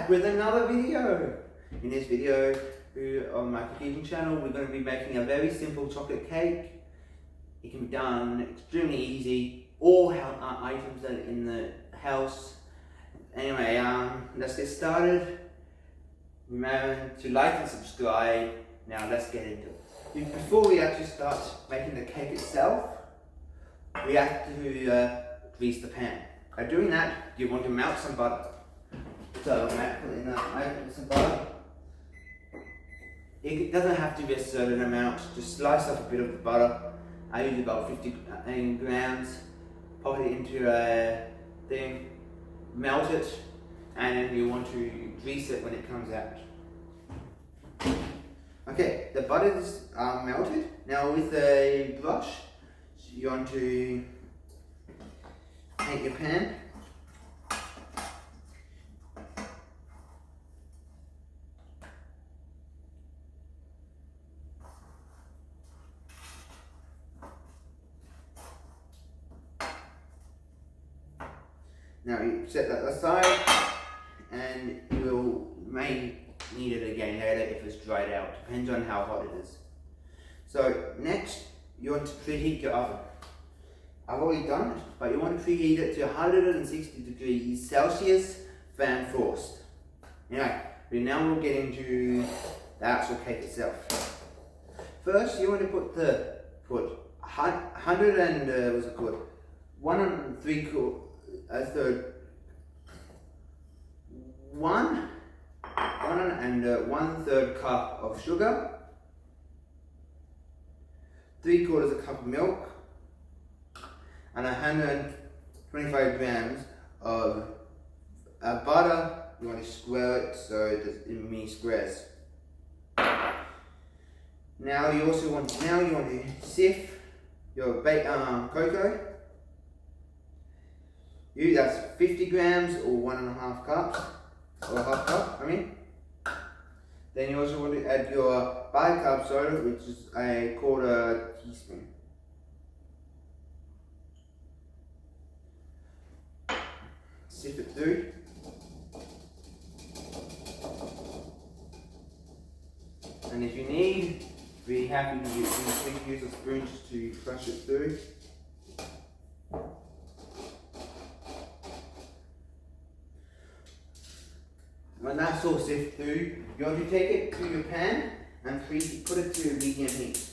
back with another video. In this video on my cooking channel, we're going to be making a very simple chocolate cake. It can be done extremely easy. All items that are in the house. Anyway, let's get started. Remember to like and subscribe. Now let's get into it. Before we actually start making the cake itself, we have to grease the pan. By doing that, you want to melt some butter. So I put in some butter. It doesn't have to be a certain amount. Just slice off a bit of the butter. I use about 50 grams. Pop it into a thing, melt it, and then you want to grease it when it comes out. Okay, the butter is melted. Now with a brush, you want to paint your pan. Now you set that aside, and you may need it again later if it's dried out. Depends on how hot it is. So next, you want to preheat your oven. I've already done it, but you want to preheat it to 160 degrees Celsius, fan forced. Anyway, now we'll get into the actual cake itself. First, you want to put 100 and what's it called? 1 1 cup of sugar, 3/4 cup of milk, and 125 grams of butter. You want to square it so it's in mini squares. Now you want to sift your cocoa. That's 50 grams or 1.5 cups, or half cup, I mean. Then you also want to add your bicarb soda, which is a 1/4 teaspoon. Sift it through. And if you need, be happy to use a spoon just to crush it through. When that's all sifted through, you want to take it to your pan and put it to medium heat.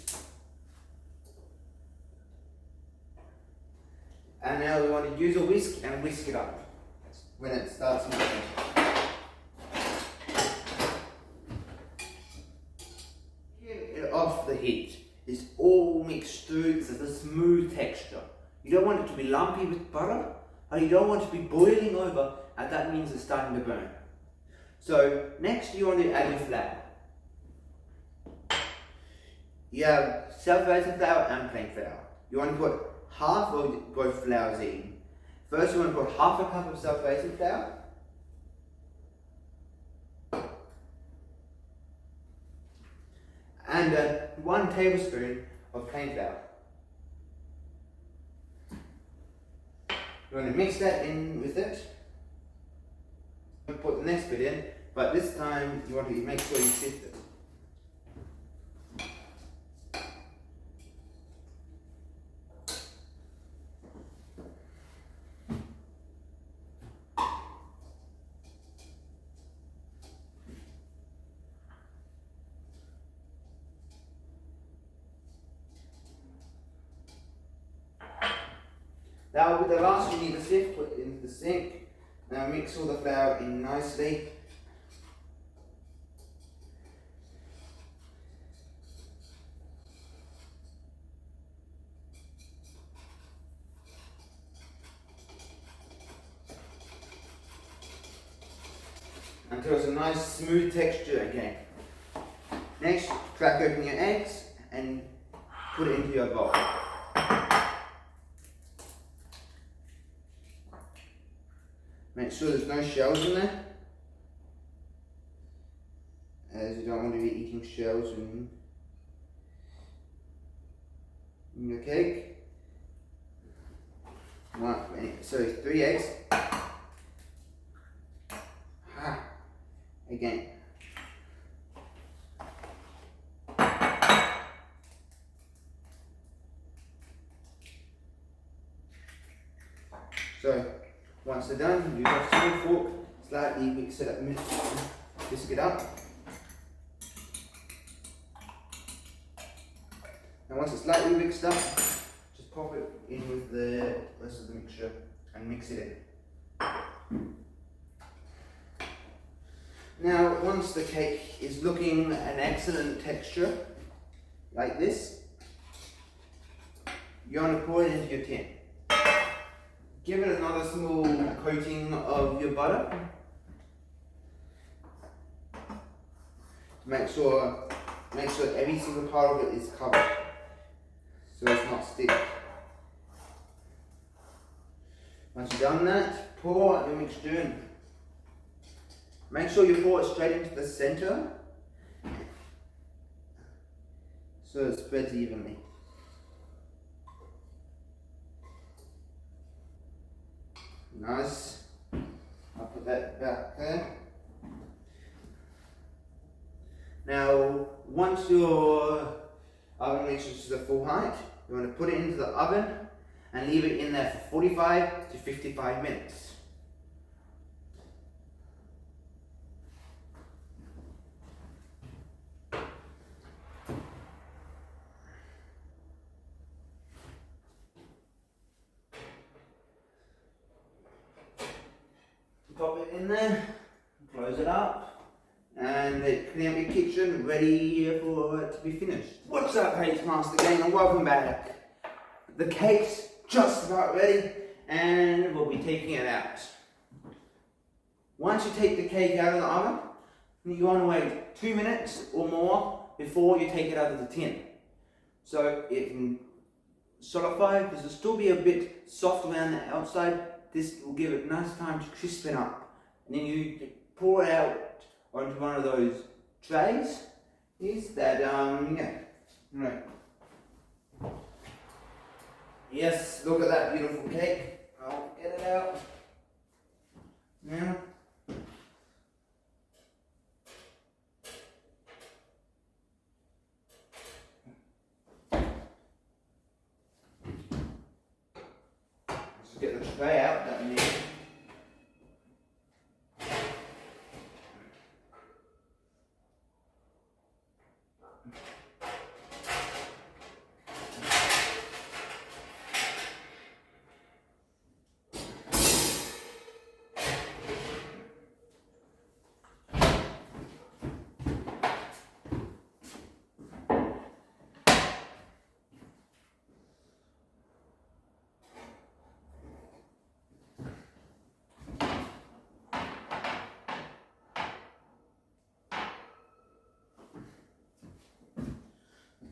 And now we want to use a whisk and whisk it up when it starts melting. Get it off the heat. It's all mixed through. It's a smooth texture. You don't want it to be lumpy with butter, and you don't want it to be boiling over, and that means it's starting to burn. So next you want to add your flour. You have self-raising flour and plain flour. You want to put half of both flours in. First you want to put half a cup of self-raising flour. And 1 tablespoon of plain flour. You want to mix that in with it. Put the next bit in, but this time you want to make sure you sift it. That will be the last you need to sift. Put it into the sink. Now mix all the flour in nicely. Until it's a nice smooth texture again. Next, crack open your eggs and put it into your bowl. Make sure there's no shells in there, as you don't want to be eating shells in your cake. So 3 eggs. again. So once they're done, use a small fork, slightly mix it up, whisk it up. And once it's slightly mixed up, just pop it in with the rest of the mixture and mix it in. Now, once the cake is looking an excellent texture, like this, you want to pour it into your tin. Give it another small coating of your butter. Make sure every single part of it is covered, so it's not stick. Once you've done that, pour your mixture in. Make sure you pour it straight into the center, so it spreads evenly. Nice. I'll put that back there. Now, once your oven reaches the full height, you want to put it into the oven and leave it in there for 45 to 55 minutes. Pop it in there, close it up, and clean up your kitchen, ready for it to be finished. What's up, H Master Gang, and welcome back. The cake's just about ready, and we'll be taking it out. Once you take the cake out of the oven, you want to wait 2 minutes or more before you take it out of the tin. So it can solidify, because it'll still be a bit soft around the outside. This will give it nice time to crispen up. And then you pour it out onto one of those trays. Right. Yes, look at that beautiful cake. I'll get it out now. Let's get the tray out that we need.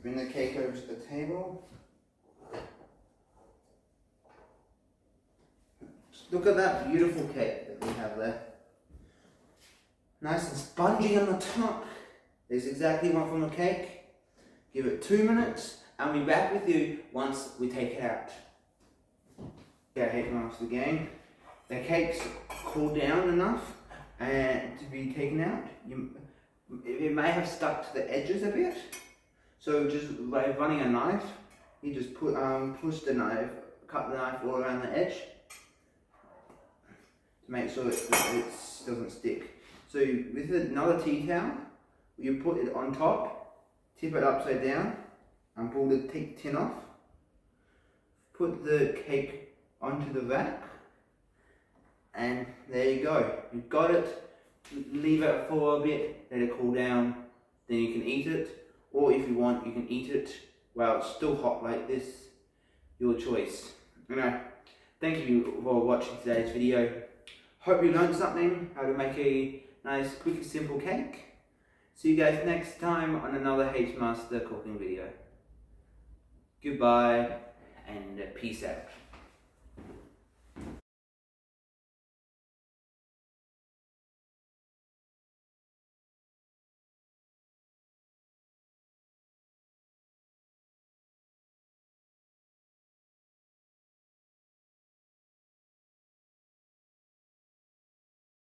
Bring the cake over to the table. Look at that beautiful cake that we have there. Nice and spongy on the top. There's exactly one from the cake. Give it 2 minutes and we'll be back with you once we take it out. Okay, H Master Gang. The cake's cooled down enough and to be taken out. It may have stuck to the edges a bit. So just by running a knife, you just push the knife, cut the knife all around the edge to make sure it doesn't stick. So with another tea towel, you put it on top, tip it upside down, and pull the tin off. Put the cake onto the rack, and there you go. You've got it. Leave it for a bit, let it cool down, then you can eat it. Or if you want, you can eat it while it's still hot like this. Your choice. Anyway, thank you for watching today's video. Hope you learned something, how to make a nice, quick and simple cake. See you guys next time on another H Master cooking video. Goodbye and peace out.